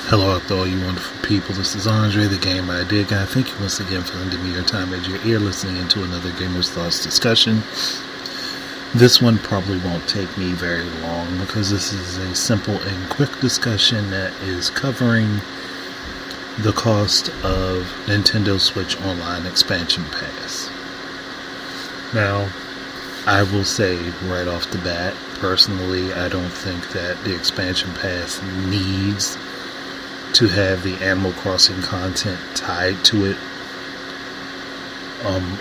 Hello out there, all you wonderful people. This is Andre, the Game Idea Guy. Thank you once again for lending me your time at your ear, listening into another Gamer's Thoughts discussion. This one probably won't take me very long because this is a simple and quick discussion that is covering the cost of Nintendo Switch Online Expansion Pass. Now, I will say right off the bat, personally, I don't think that the Expansion Pass needs to have the Animal Crossing content tied to it,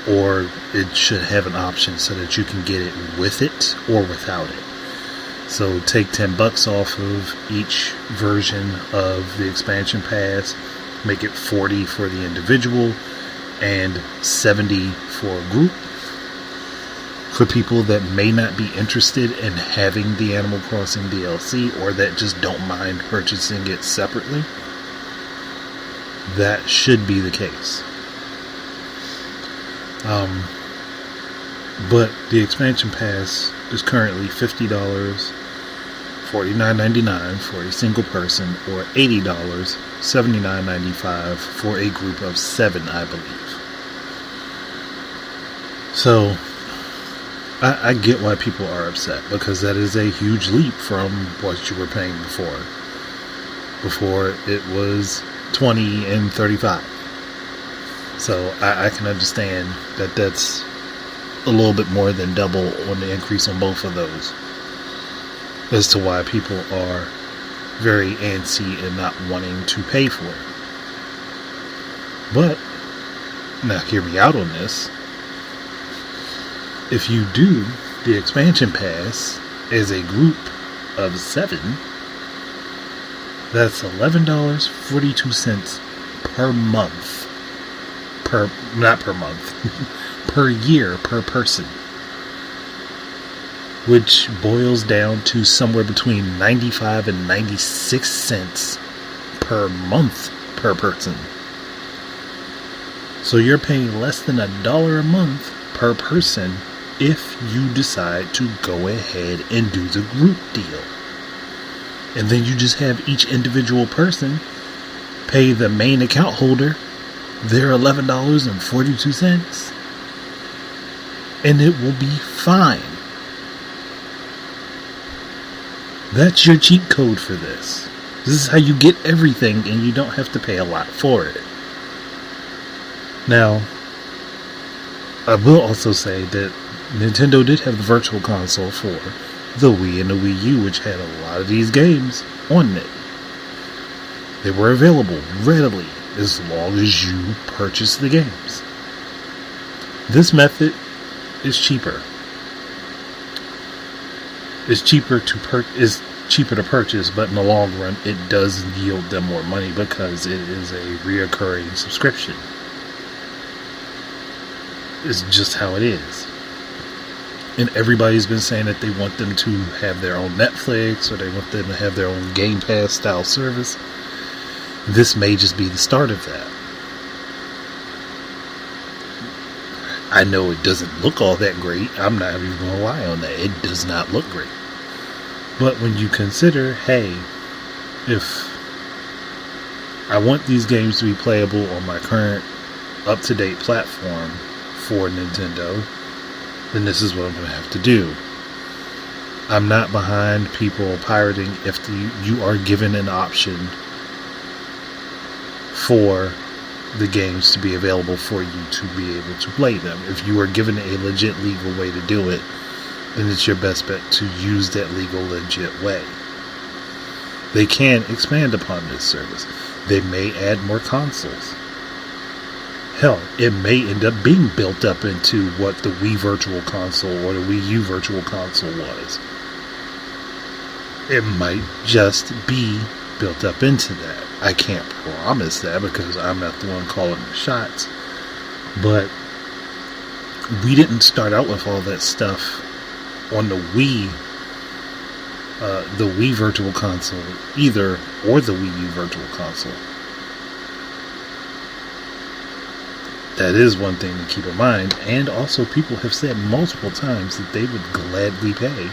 or it should have an option so that you can get it with it or without it. So take $10 off of each version of the Expansion Pass, make it $40 for the individual and $70 for a group. For people that may not be interested in having the Animal Crossing DLC or that just don't mind purchasing it separately, that should be the case. But the Expansion Pass is currently $50, $49.99 for a single person, or $80, $79.95 for a group of 7, I believe. So I get why people are upset, because that is a huge leap from what you were paying before. Before it was $20 and $35. So I can understand that that's a little bit more than double on the increase on both of those, as to why people are very antsy and not wanting to pay for it. But now hear me out on this. If you do the Expansion Pass as a group of 7, that's $11.42 per month. Not per month. Per year, per person. Which boils down to somewhere between 95 and 96 cents per month per person. So you're paying less than $1 a month per person if you decide to go ahead and do the group deal. And then you just have each individual person pay the main account holder their $11.42, and it will be fine. That's your cheat code for this. This is how you get everything, and you don't have to pay a lot for it. Now, I will also say that Nintendo did have the Virtual Console for the Wii and the Wii U, which had a lot of these games on it. They were available readily as long as you purchase the games. This method is cheaper. It's cheaper to purchase, but in the long run, it does yield them more money because it is a reoccurring subscription. It's just how it is. And everybody's been saying that they want them to have their own Netflix, or they want them to have their own Game Pass style service. This may just be the start of that. I know it doesn't look all that great. I'm not even going to lie on that. It does not look great. But when you consider, hey, if I want these games to be playable on my current up-to-date platform for Nintendo, then this is what I'm going to have to do. I'm not behind people pirating if you are given an option for the games to be available for you to be able to play them. If you are given a legit legal way to do it, then it's your best bet to use that legal, legit way. They can expand upon this service. They may add more consoles. Hell, it may end up being built up into what the Wii Virtual Console or the Wii U Virtual Console was. It might just be built up into that. I can't promise that because I'm not the one calling the shots. But we didn't start out with all that stuff on the Wii Virtual Console either, or the Wii U Virtual Console. That is one thing to keep in mind. And also, people have said multiple times that they would gladly pay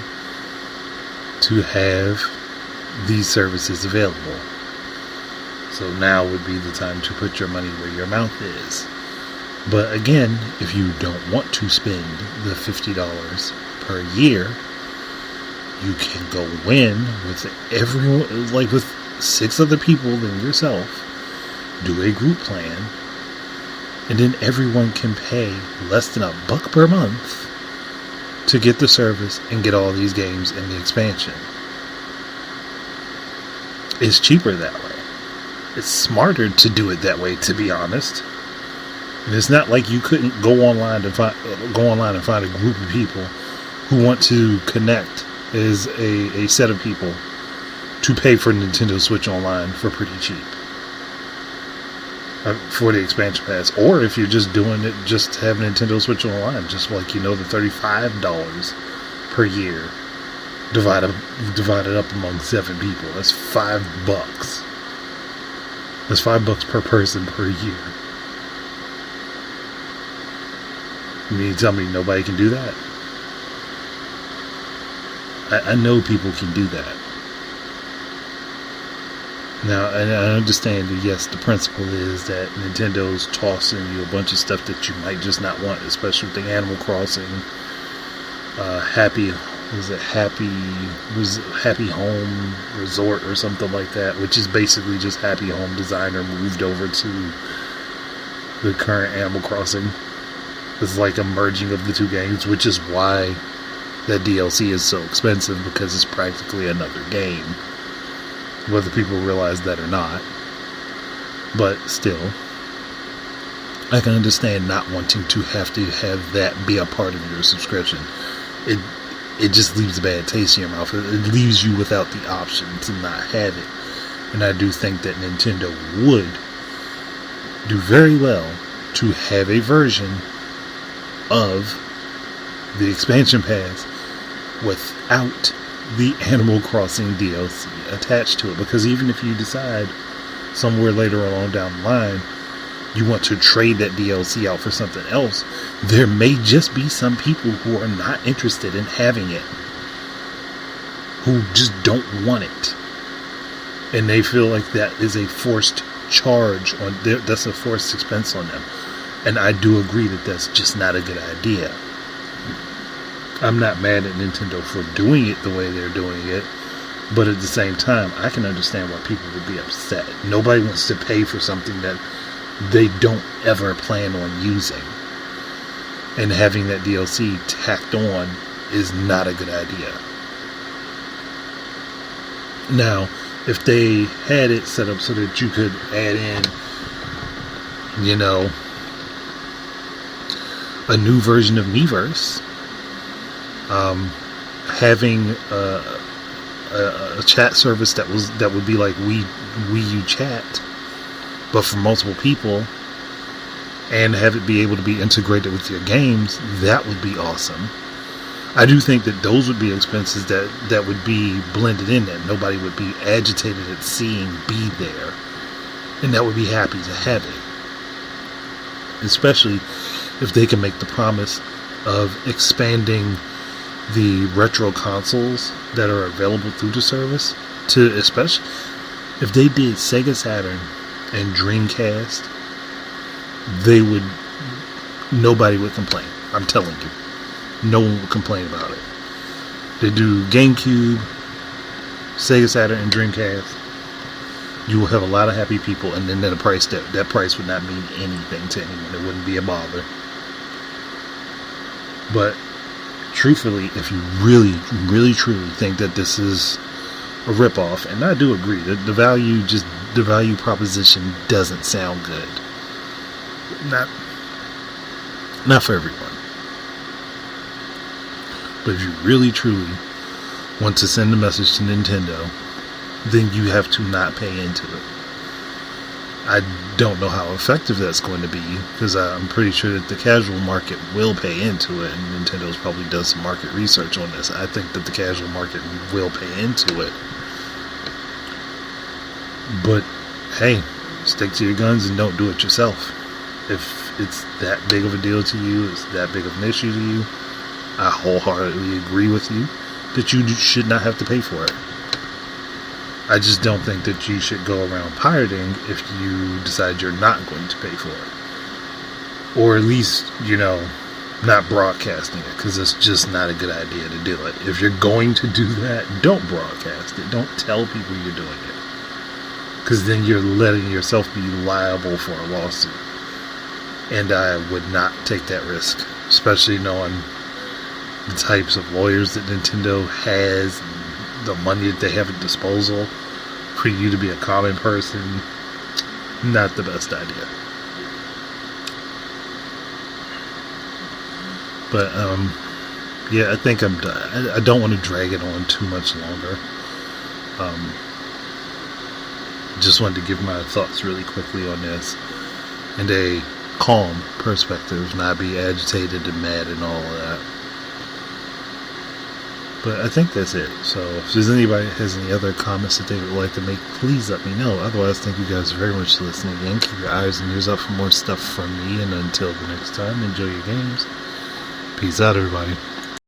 to have these services available. So now would be the time to put your money where your mouth is. But again, if you don't want to spend the $50 per year, you can go in with everyone, like with 6 other people than yourself, do a group plan, and then everyone can pay less than $1 per month to get the service and get all these games and the expansion. It's cheaper that way. It's smarter to do it that way, to be honest. And it's not like you couldn't go online and find a group of people who want to connect as a set of people to pay for Nintendo Switch Online for pretty cheap for the expansion pass. Or if you're just doing it just to have Nintendo Switch Online, just like, the $35 per year divided up among 7 people. That's $5. That's $5 per person per year. You mean to tell me nobody can do that? I know people can do that. Now, and I understand that, yes, the principle is that Nintendo's tossing you a bunch of stuff that you might just not want, especially with the Animal Crossing, Happy Home Resort or something like that, which is basically just Happy Home Designer moved over to the current Animal Crossing. It's like a merging of the 2 games, which is why that DLC is so expensive, because it's practically another game, whether people realize that or not. But still, I can understand not wanting to have that be a part of your subscription. It just leaves a bad taste in your mouth. It leaves you without the option to not have it. And I do think that Nintendo would do very well to have a version of the expansion pass without the Animal Crossing DLC attached to it. Because even if you decide somewhere later on down the line you want to trade that DLC out for something else, there may just be some people who are not interested in having it, who just don't want it, and they feel like that is a forced charge on that's a forced expense on them. And I do agree that that's just not a good idea. I'm not mad at Nintendo for doing it the way they're doing it, but at the same time, I can understand why people would be upset. Nobody wants to pay for something that they don't ever plan on using. And having that DLC tacked on is not a good idea. Now, if they had it set up so that you could add in, a new version of Miiverse, having a chat service that would be like Wii U Chat, but for multiple people, and have it be able to be integrated with your games, that would be awesome. I do think that those would be expenses that would be blended in, that nobody would be agitated at seeing be there, and that would be happy to have it. Especially if they can make the promise of expanding the retro consoles that are available through the service to, especially if they did Sega Saturn and Dreamcast, nobody would complain. I'm telling you. No one would complain about it. They do GameCube, Sega Saturn, and Dreamcast. You will have a lot of happy people, and then that price would not mean anything to anyone. It wouldn't be a bother. But truthfully, if you really, really, truly think that this is a ripoff, and I do agree that the value proposition doesn't sound good. Not for everyone. But if you really, truly want to send a message to Nintendo, then you have to not pay into it. I don't know how effective that's going to be, because I'm pretty sure that the casual market will pay into it, and Nintendo's probably does some market research on this. I think that the casual market will pay into it. But hey, stick to your guns and don't do it yourself. If it's that big of a deal to you, it's that big of an issue to you, I wholeheartedly agree with you that you should not have to pay for it. I just don't think that you should go around pirating if you decide you're not going to pay for it. Or at least, not broadcasting it, because it's just not a good idea to do it. If you're going to do that, don't broadcast it. Don't tell people you're doing it. Because then you're letting yourself be liable for a lawsuit. And I would not take that risk, especially knowing the types of lawyers that Nintendo has, the money that they have at disposal. For you to be a common person, not the best idea. But yeah, I think I'm done. I don't want to drag it on too much longer. Just wanted to give my thoughts really quickly on this, and a calm perspective, not be agitated and mad and all of that. But I think that's it. So if there's anybody that has any other comments that they would like to make, please let me know. Otherwise, thank you guys very much for listening again. Keep your eyes and ears up for more stuff from me, and until the next time, enjoy your games. Peace out, everybody.